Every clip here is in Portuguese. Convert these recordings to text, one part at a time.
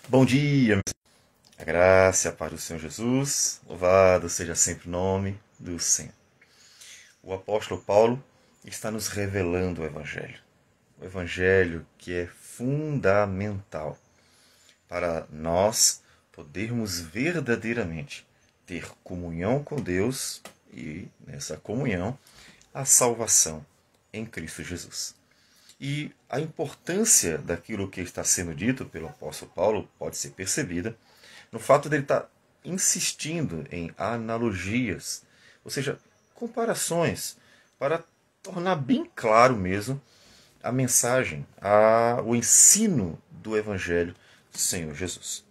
Bom dia, a graça e a paz do Senhor Jesus, louvado seja sempre o nome do Senhor. O apóstolo Paulo está nos revelando o Evangelho que é fundamental para nós podermos verdadeiramente ter comunhão com Deus e, nessa comunhão, a salvação em Cristo Jesus. E a importância daquilo que está sendo dito pelo apóstolo Paulo pode ser percebida no fato dele estar insistindo em analogias, ou seja, comparações, para tornar bem claro mesmo a mensagem, o ensino do Evangelho do Senhor Jesus.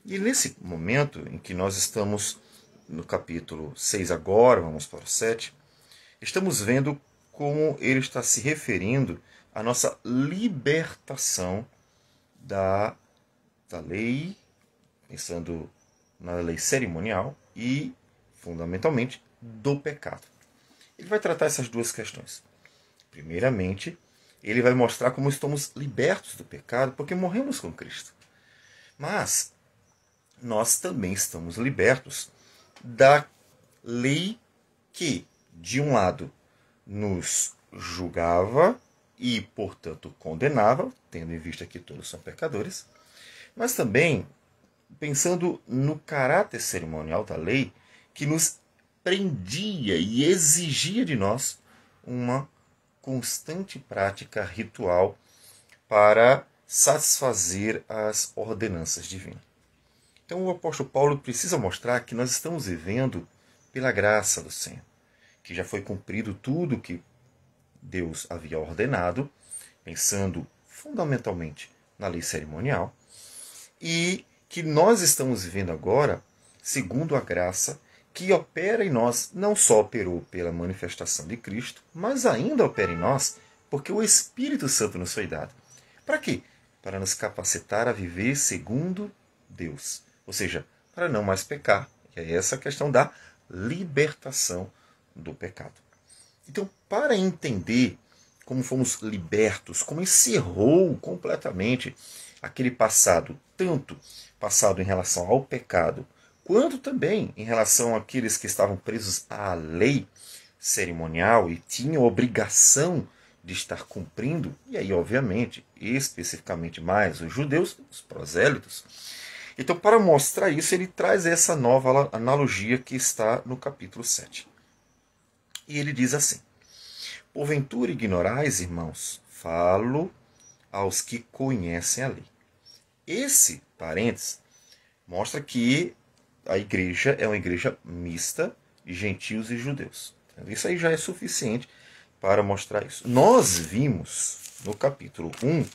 E nesse momento em que nós estamos no capítulo 6 agora, vamos para o 7, estamos vendo como ele está se referindo à nossa libertação da lei, pensando na lei cerimonial e, fundamentalmente, do pecado. Ele vai tratar essas duas questões. Primeiramente, ele vai mostrar como estamos libertos do pecado porque morremos com Cristo. Mas nós também estamos libertos da lei que, de um lado, nos julgava e, portanto, condenava, tendo em vista que todos são pecadores, mas também pensando no caráter cerimonial da lei que nos prendia e exigia de nós uma constante prática ritual para satisfazer as ordenanças divinas. Então o apóstolo Paulo precisa mostrar que nós estamos vivendo pela graça do Senhor, que já foi cumprido tudo que Deus havia ordenado, pensando fundamentalmente na lei cerimonial, e que nós estamos vivendo agora segundo a graça que opera em nós, não só operou pela manifestação de Cristo, mas ainda opera em nós porque o Espírito Santo nos foi dado. Para quê? Para nos capacitar a viver segundo Deus, ou seja, para não mais pecar. E é essa a questão da libertação do pecado. Então, para entender como fomos libertos, como encerrou completamente aquele passado, tanto passado em relação ao pecado, quanto também em relação àqueles que estavam presos à lei cerimonial e tinham obrigação de estar cumprindo, e aí, obviamente, especificamente mais os judeus, os prosélitos. Então, para mostrar isso, ele traz essa nova analogia que está no capítulo 7. E ele diz assim: porventura ignorais, irmãos, falo aos que conhecem a lei. Esse parênteses mostra que a igreja é uma igreja mista de gentios e judeus. Isso aí já é suficiente para mostrar isso. Nós vimos no capítulo 1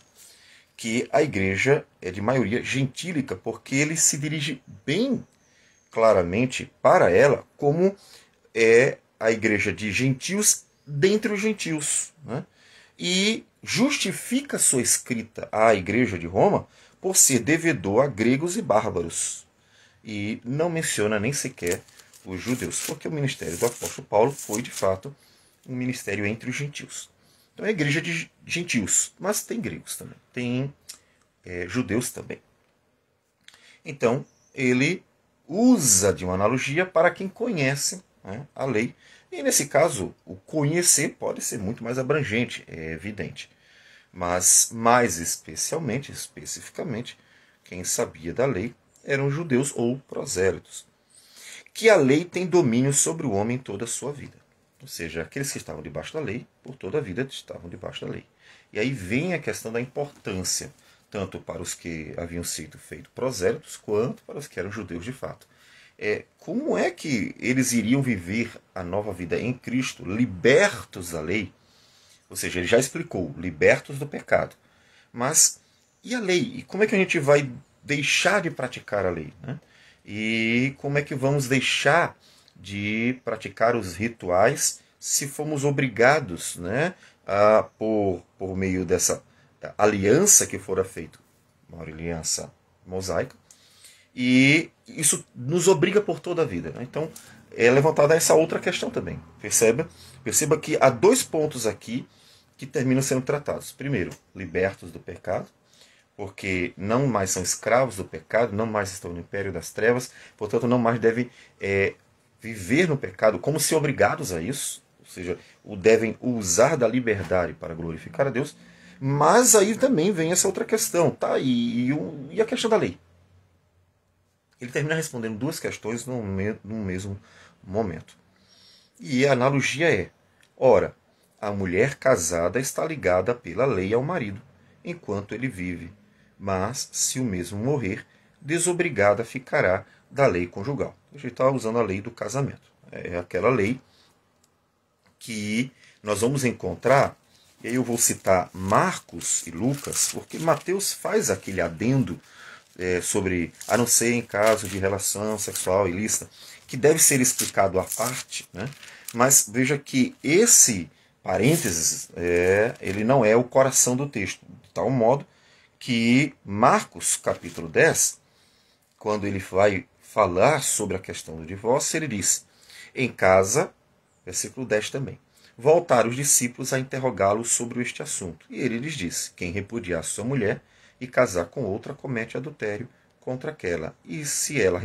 que a igreja é de maioria gentílica, porque ele se dirige bem claramente para ela como é a igreja de gentios dentre os gentios, né? E justifica sua escrita à igreja de Roma por ser devedor a gregos e bárbaros. E não menciona nem sequer os judeus, porque o ministério do apóstolo Paulo foi, de fato, um ministério entre os gentios. Então é a igreja de gentios, mas tem gregos também, tem judeus também. Então, ele usa de uma analogia para quem conhece, né, a lei. E nesse caso, o conhecer pode ser muito mais abrangente, é evidente. Mas mais especificamente, quem sabia da lei eram judeus ou prosélitos. Que a lei tem domínio sobre o homem toda a sua vida. Ou seja, aqueles que estavam debaixo da lei, por toda a vida estavam debaixo da lei. E aí vem a questão da importância, tanto para os que haviam sido feitos prosélitos, quanto para os que eram judeus de fato. Como é que eles iriam viver a nova vida em Cristo, libertos da lei? Ou seja, ele já explicou, libertos do pecado. Mas e a lei? E como é que a gente vai deixar de praticar a lei, né? E como é que vamos deixar de praticar os rituais se fomos obrigados, né, por meio dessa aliança que fora feita, uma aliança mosaica, e isso nos obriga por toda a vida, né? Então é levantada essa outra questão também. Perceba que há dois pontos aqui que terminam sendo tratados. Primeiro, libertos do pecado. porque não mais são escravos do pecado, não mais estão no império das trevas, portanto não mais devem viver no pecado como se obrigados a isso, ou seja, o devem usar da liberdade para glorificar a Deus. Mas aí também vem essa outra questão, tá? E a questão da lei? Ele termina respondendo duas questões no mesmo momento. E a analogia é: ora, a mulher casada está ligada pela lei ao marido, enquanto ele vive, mas se o mesmo morrer, desobrigada ficará da lei conjugal. A gente está usando a lei do casamento. É aquela lei que nós vamos encontrar, e aí eu vou citar Marcos e Lucas, porque Mateus faz aquele adendo sobre, a não ser em caso de relação sexual ilícita, que deve ser explicado à parte, né? Mas veja que esse parênteses, ele não é o coração do texto, de tal modo que Marcos, capítulo 10, quando ele vai falar sobre a questão do divórcio, ele diz: em casa, versículo 10 também, voltaram os discípulos a interrogá-lo sobre este assunto. E ele lhes disse: quem repudiar sua mulher e casar com outra comete adultério contra aquela. E se ela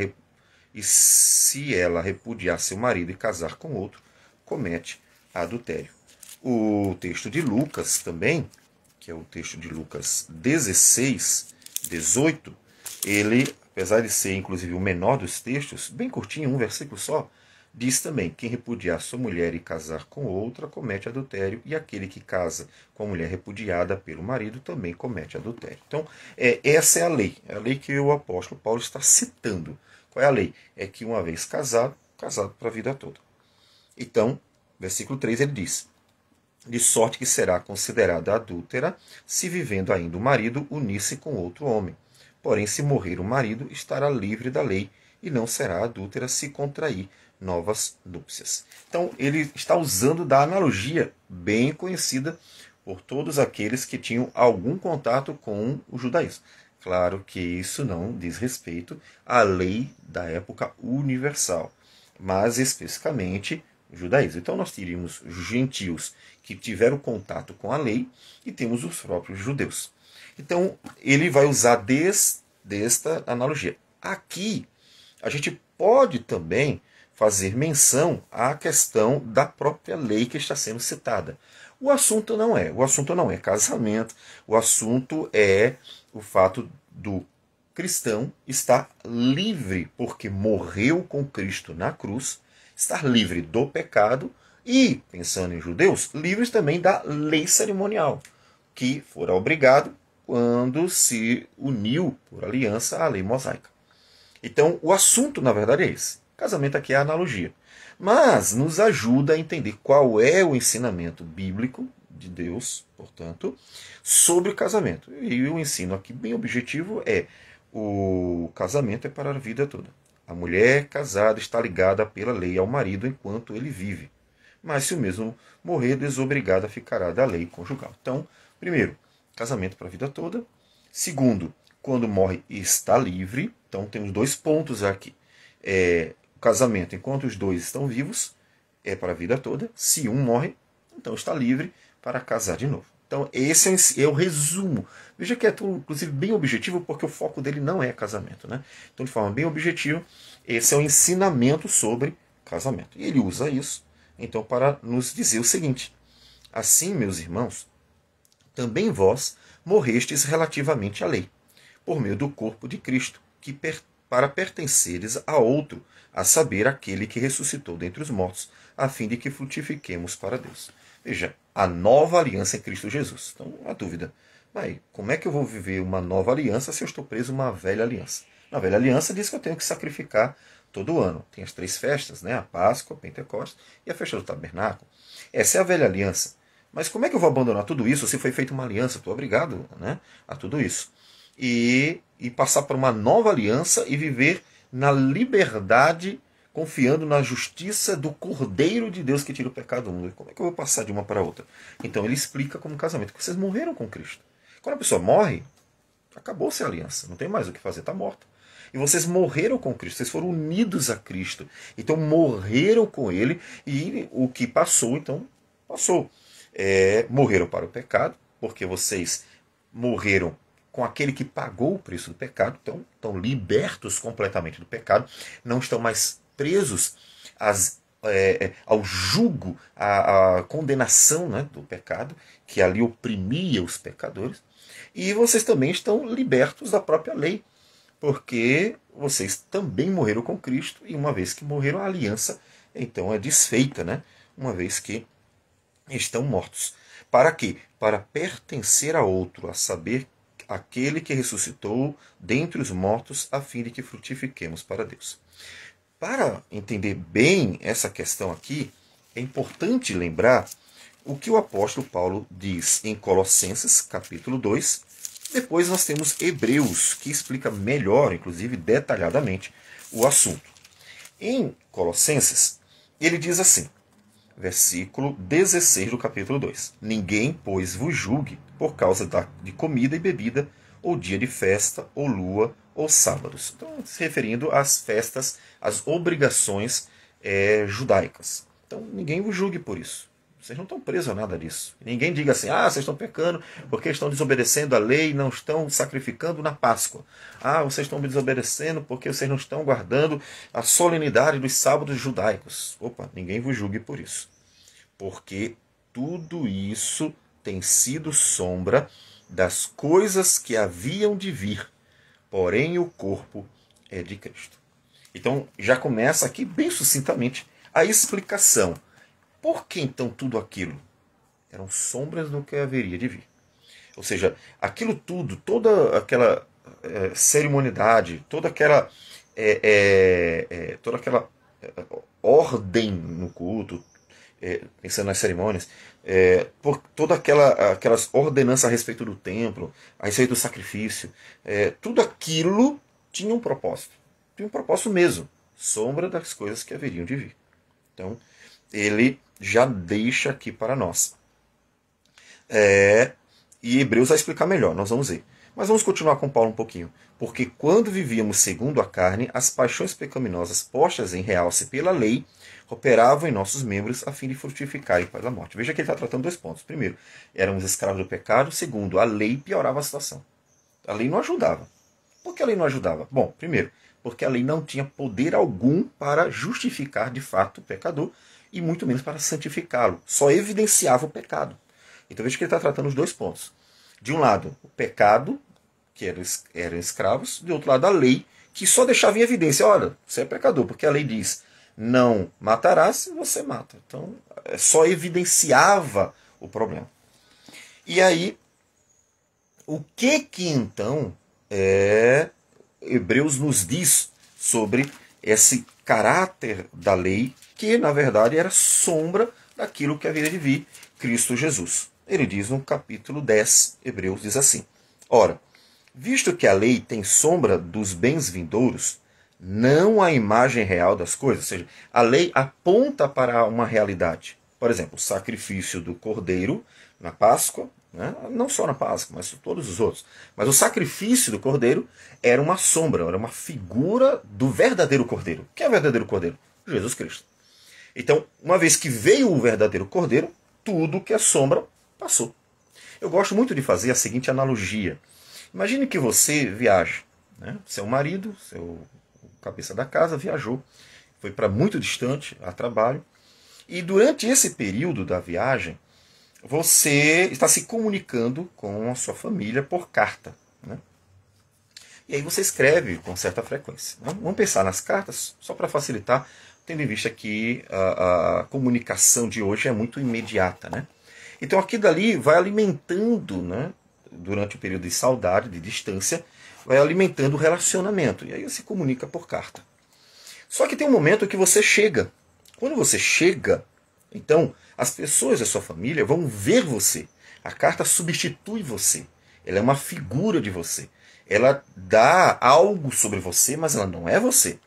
repudiar seu marido e casar com outro, comete adultério. O texto de Lucas também, que é o texto de Lucas 16, 18, ele, apesar de ser inclusive o menor dos textos, bem curtinho, um versículo só, diz também: quem repudiar sua mulher e casar com outra, comete adultério, e aquele que casa com a mulher repudiada pelo marido também comete adultério. Então, essa é a lei que o apóstolo Paulo está citando. Qual é a lei? É que uma vez casado, casado para a vida toda. Então, versículo 3 ele diz: de sorte que será considerada adúltera se vivendo ainda o marido unir-se com outro homem. Porém, se morrer o marido, estará livre da lei e não será adúltera se contrair novas núpcias. Então, ele está usando da analogia bem conhecida por todos aqueles que tinham algum contato com o judaísmo. Claro que isso não diz respeito à lei da época universal, mas especificamente o judaísmo. Então, nós teríamos gentios que tiveram contato com a lei e temos os próprios judeus. Então, ele vai usar desta analogia. Aqui, a gente pode também fazer menção à questão da própria lei que está sendo citada. O assunto não é casamento, o assunto é o fato do cristão estar livre, porque morreu com Cristo na cruz, estar livre do pecado e, pensando em judeus, livres também da lei cerimonial, que fora obrigado quando se uniu por aliança à lei mosaica. Então, o assunto, na verdade, é esse. Casamento aqui é a analogia. Mas nos ajuda a entender qual é o ensinamento bíblico de Deus, portanto, sobre o casamento. E o ensino aqui bem objetivo é: o casamento é para a vida toda. A mulher casada está ligada pela lei ao marido enquanto ele vive. Mas se o mesmo morrer, desobrigada ficará da lei conjugal. Então, primeiro, casamento para a vida toda. Segundo, quando morre, está livre. Então, temos dois pontos aqui. O casamento, enquanto os dois estão vivos, é para a vida toda. Se um morre, então está livre para casar de novo. Então, esse é o resumo. Veja que é, inclusive, bem objetivo, porque o foco dele não é casamento, né? Então, de forma bem objetiva, esse é o ensinamento sobre casamento. E ele usa isso, então, para nos dizer o seguinte: assim, meus irmãos, também vós morrestes relativamente à lei, por meio do corpo de Cristo, que para pertenceres a outro, a saber, aquele que ressuscitou dentre os mortos, a fim de que frutifiquemos para Deus. Veja, a nova aliança em Cristo Jesus. Então, a dúvida: como é que eu vou viver uma nova aliança se eu estou preso a uma velha aliança? Na velha aliança diz que eu tenho que sacrificar todo ano. Tem as 3 festas, né? A Páscoa, a Pentecostes e a festa do Tabernáculo. Essa é a velha aliança. Mas como é que eu vou abandonar tudo isso se foi feita uma aliança? Estou obrigado, né, a tudo isso. E passar para uma nova aliança e viver na liberdade, confiando na justiça do Cordeiro de Deus que tira o pecado do mundo. Como é que eu vou passar de uma para outra? Então ele explica como casamento, que vocês morreram com Cristo. Quando a pessoa morre, acabou-se a aliança, não tem mais o que fazer, está morta. E vocês morreram com Cristo, vocês foram unidos a Cristo. Então morreram com Ele e o que passou, então, passou. Morreram para o pecado, porque vocês morreram com aquele que pagou o preço do pecado, então estão libertos completamente do pecado, não estão mais presos ao jugo, à condenação, né, do pecado, que ali oprimia os pecadores, e vocês também estão libertos da própria lei, porque vocês também morreram com Cristo, e uma vez que morreram, a aliança então é desfeita, né, uma vez que estão mortos. Para quê? Para pertencer a outro, a saber, aquele que ressuscitou dentre os mortos, a fim de que frutifiquemos para Deus. Para entender bem essa questão aqui, é importante lembrar o que o apóstolo Paulo diz em Colossenses, capítulo 2. Depois nós temos Hebreus, que explica melhor, inclusive detalhadamente, o assunto. Em Colossenses, ele diz assim, versículo 16 do capítulo 2. Ninguém, pois, vos julgue por causa de comida e bebida, ou dia de festa, ou lua, ou sábados. Então, se referindo às festas, às obrigações judaicas. Então, ninguém vos julgue por isso. Vocês não estão presos a nada disso. Ninguém diga assim, vocês estão pecando porque estão desobedecendo a lei e não estão sacrificando na Páscoa. Vocês estão desobedecendo porque vocês não estão guardando a solenidade dos sábados judaicos. Opa, ninguém vos julgue por isso. Porque tudo isso tem sido sombra das coisas que haviam de vir, porém o corpo é de Cristo. Então já começa aqui bem sucintamente a explicação. Por que então tudo aquilo? Eram sombras do que haveria de vir. Ou seja, aquilo tudo, toda aquela cerimonialidade, toda aquela ordem no culto, pensando nas cerimônias, por toda aquelas ordenanças a respeito do templo, a respeito do sacrifício, tudo aquilo tinha um propósito. Tinha um propósito mesmo. Sombra das coisas que haveriam de vir. Então, ele já deixa aqui para nós. E Hebreus vai explicar melhor, nós vamos ver. Mas vamos continuar com Paulo um pouquinho. Porque quando vivíamos segundo a carne, as paixões pecaminosas postas em realce pela lei operavam em nossos membros a fim de frutificarem para a morte. Veja que ele está tratando dois pontos. Primeiro, éramos escravos do pecado. Segundo, a lei piorava a situação. A lei não ajudava. Por que a lei não ajudava? Bom, primeiro, porque a lei não tinha poder algum para justificar de fato o pecador e muito menos para santificá-lo. Só evidenciava o pecado. Então veja que ele está tratando os dois pontos. De um lado, o pecado, que eram escravos, de outro lado, a lei, que só deixava em evidência, olha, você é pecador, porque a lei diz, não matarás, e você mata. Então, só evidenciava o problema. E aí, o que então Hebreus nos diz sobre esse caráter da lei, que na verdade era sombra daquilo que haveria de vir, Cristo Jesus. Ele diz no capítulo 10, Hebreus diz assim, ora, visto que a lei tem sombra dos bens vindouros, não a imagem real das coisas, ou seja, a lei aponta para uma realidade. Por exemplo, o sacrifício do cordeiro na Páscoa, né? Não só na Páscoa, mas todos os outros. Mas o sacrifício do cordeiro era uma sombra, era uma figura do verdadeiro cordeiro. Quem é o verdadeiro cordeiro? Jesus Cristo. Então, uma vez que veio o verdadeiro cordeiro, tudo que é sombra passou. Eu gosto muito de fazer a seguinte analogia. Imagine que você viaja, né? Seu marido, seu cabeça da casa, viajou, foi para muito distante a trabalho, e durante esse período da viagem, você está se comunicando com a sua família por carta, né? E aí você escreve com certa frequência. Né? Vamos pensar nas cartas, só para facilitar, tendo em vista que a comunicação de hoje é muito imediata, né? Então aquilo dali vai alimentando, né, durante o período de saudade, de distância, vai alimentando o relacionamento. E aí você comunica por carta. Só que tem um momento que você chega. Quando você chega, então as pessoas da sua família vão ver você. A carta substitui você. Ela é uma figura de você. Ela dá algo sobre você, mas ela não é você.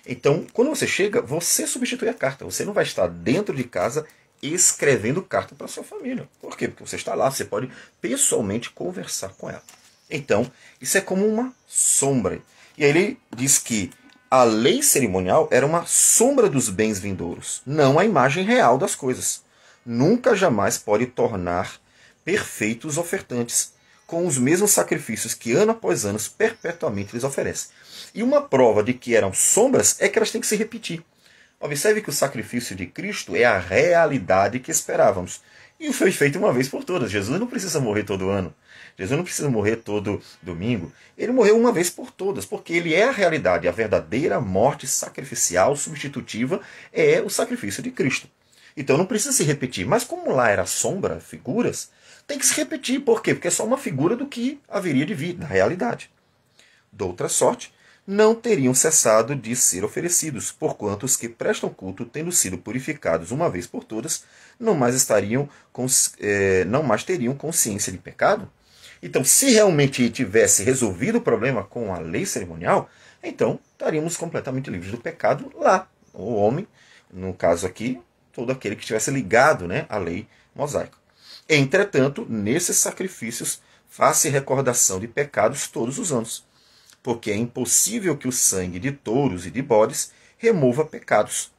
Então, quando você chega, você substitui a carta. Você não vai estar dentro de casa escrevendo carta para sua família. Por quê? Porque você está lá, você pode pessoalmente conversar com ela. Então, isso é como uma sombra. E aí ele diz que a lei cerimonial era uma sombra dos bens vindouros, não a imagem real das coisas. Nunca jamais pode tornar perfeitos os ofertantes, com os mesmos sacrifícios que ano após ano perpetuamente lhes oferece. E uma prova de que eram sombras é que elas têm que se repetir. Observe que o sacrifício de Cristo é a realidade que esperávamos. E foi feito uma vez por todas. Jesus não precisa morrer todo ano. Jesus não precisa morrer todo domingo. Ele morreu uma vez por todas, porque ele é a realidade. A verdadeira morte sacrificial, substitutiva, é o sacrifício de Cristo. Então não precisa se repetir. Mas como lá era sombra, figuras, tem que se repetir. Por quê? Porque é só uma figura do que haveria de vir, da realidade. Doutra sorte, não teriam cessado de ser oferecidos, porquanto os que prestam culto, tendo sido purificados uma vez por todas, não mais teriam consciência de pecado. Então, se realmente tivesse resolvido o problema com a lei cerimonial, então estaríamos completamente livres do pecado lá. O homem, no caso aqui, todo aquele que estivesse ligado, né, à lei mosaica. Entretanto, nesses sacrifícios, faz-se recordação de pecados todos os anos, porque é impossível que o sangue de touros e de bodes remova pecados.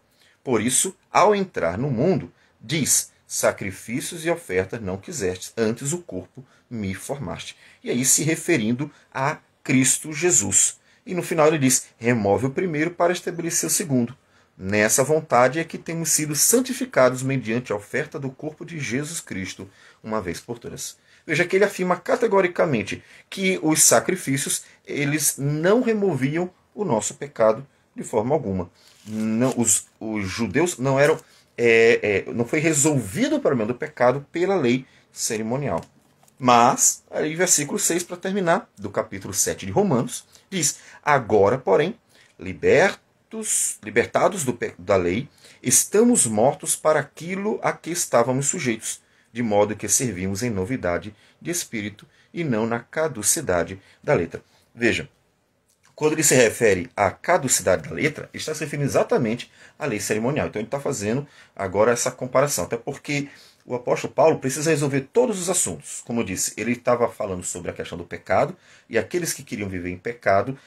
Por isso, ao entrar no mundo, diz: sacrifícios e ofertas não quisestes, antes o corpo me formaste. E aí se referindo a Cristo Jesus. E no final ele diz: remove o primeiro para estabelecer o segundo. Nessa vontade é que temos sido santificados mediante a oferta do corpo de Jesus Cristo, uma vez por todas. Veja que ele afirma categoricamente que os sacrifícios eles não removiam o nosso pecado de forma alguma. Não, os judeus não eram, não foi resolvido o problema do pecado pela lei cerimonial. Mas, aí versículo 6 para terminar, do capítulo 7 de Romanos, diz: agora, porém, libertados da lei, estamos mortos para aquilo a que estávamos sujeitos, de modo que servimos em novidade de espírito e não na caducidade da letra. Veja, quando ele se refere à caducidade da letra, ele está se referindo exatamente à lei cerimonial. Então ele está fazendo agora essa comparação, até porque o apóstolo Paulo precisa resolver todos os assuntos. Como eu disse, ele estava falando sobre a questão do pecado, e aqueles que queriam viver em pecado,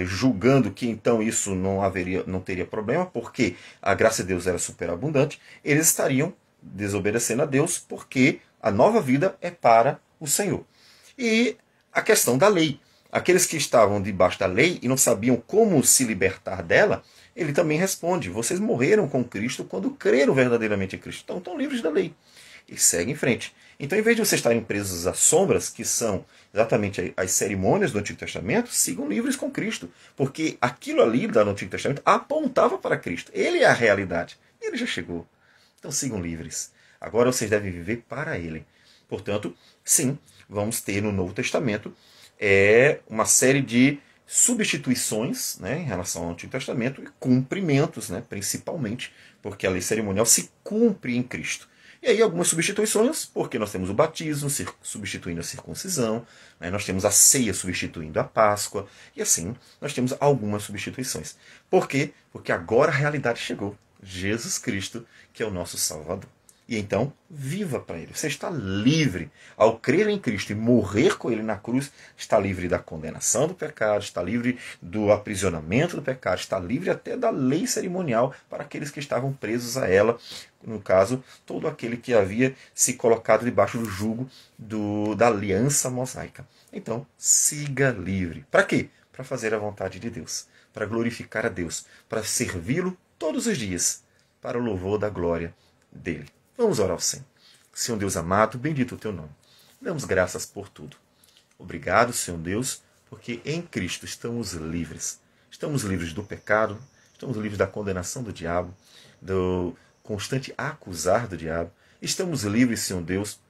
julgando que então isso não teria problema, porque a graça de Deus era superabundante, eles estariam desobedecendo a Deus, porque a nova vida é para o Senhor. E a questão da lei. Aqueles que estavam debaixo da lei e não sabiam como se libertar dela, ele também responde: vocês morreram com Cristo quando creram verdadeiramente em Cristo. Então estão livres da lei. E segue em frente. Então, em vez de vocês estarem presos às sombras, que são exatamente as cerimônias do Antigo Testamento, sigam livres com Cristo. Porque aquilo ali do Antigo Testamento apontava para Cristo. Ele é a realidade. Ele já chegou. Então sigam livres. Agora vocês devem viver para Ele. Portanto, sim, vamos ter no Novo Testamento uma série de substituições, né, em relação ao Antigo Testamento, e cumprimentos, né, principalmente, porque a lei cerimonial se cumpre em Cristo. E aí algumas substituições, porque nós temos o batismo substituindo a circuncisão, né, nós temos a ceia substituindo a Páscoa, e assim nós temos algumas substituições. Por quê? Porque agora a realidade chegou. Jesus Cristo, que é o nosso Salvador. E então, viva para Ele. Você está livre. Ao crer em Cristo e morrer com Ele na cruz, está livre da condenação do pecado, está livre do aprisionamento do pecado, está livre até da lei cerimonial para aqueles que estavam presos a ela. No caso, todo aquele que havia se colocado debaixo do jugo da aliança mosaica. Então, siga livre. Para quê? Para fazer a vontade de Deus, para glorificar a Deus, para servi-lo todos os dias, para o louvor da glória dele. Vamos orar ao Senhor. Senhor Deus amado, bendito o teu nome. Damos graças por tudo. Obrigado, Senhor Deus, porque em Cristo estamos livres. Estamos livres do pecado, estamos livres da condenação do diabo, do constante acusar do diabo. Estamos livres, Senhor Deus,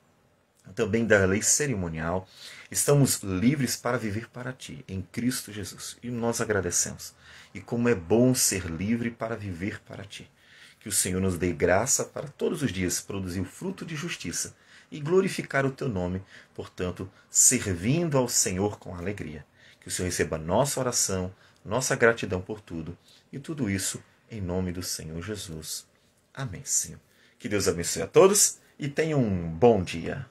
também da lei cerimonial. Estamos livres para viver para Ti, em Cristo Jesus. E nós agradecemos. E como é bom ser livre para viver para Ti. Que o Senhor nos dê graça para todos os dias produzir o fruto de justiça e glorificar o Teu nome, portanto, servindo ao Senhor com alegria. Que o Senhor receba nossa oração, nossa gratidão por tudo, e tudo isso em nome do Senhor Jesus. Amém, Senhor. Que Deus abençoe a todos e tenham um bom dia.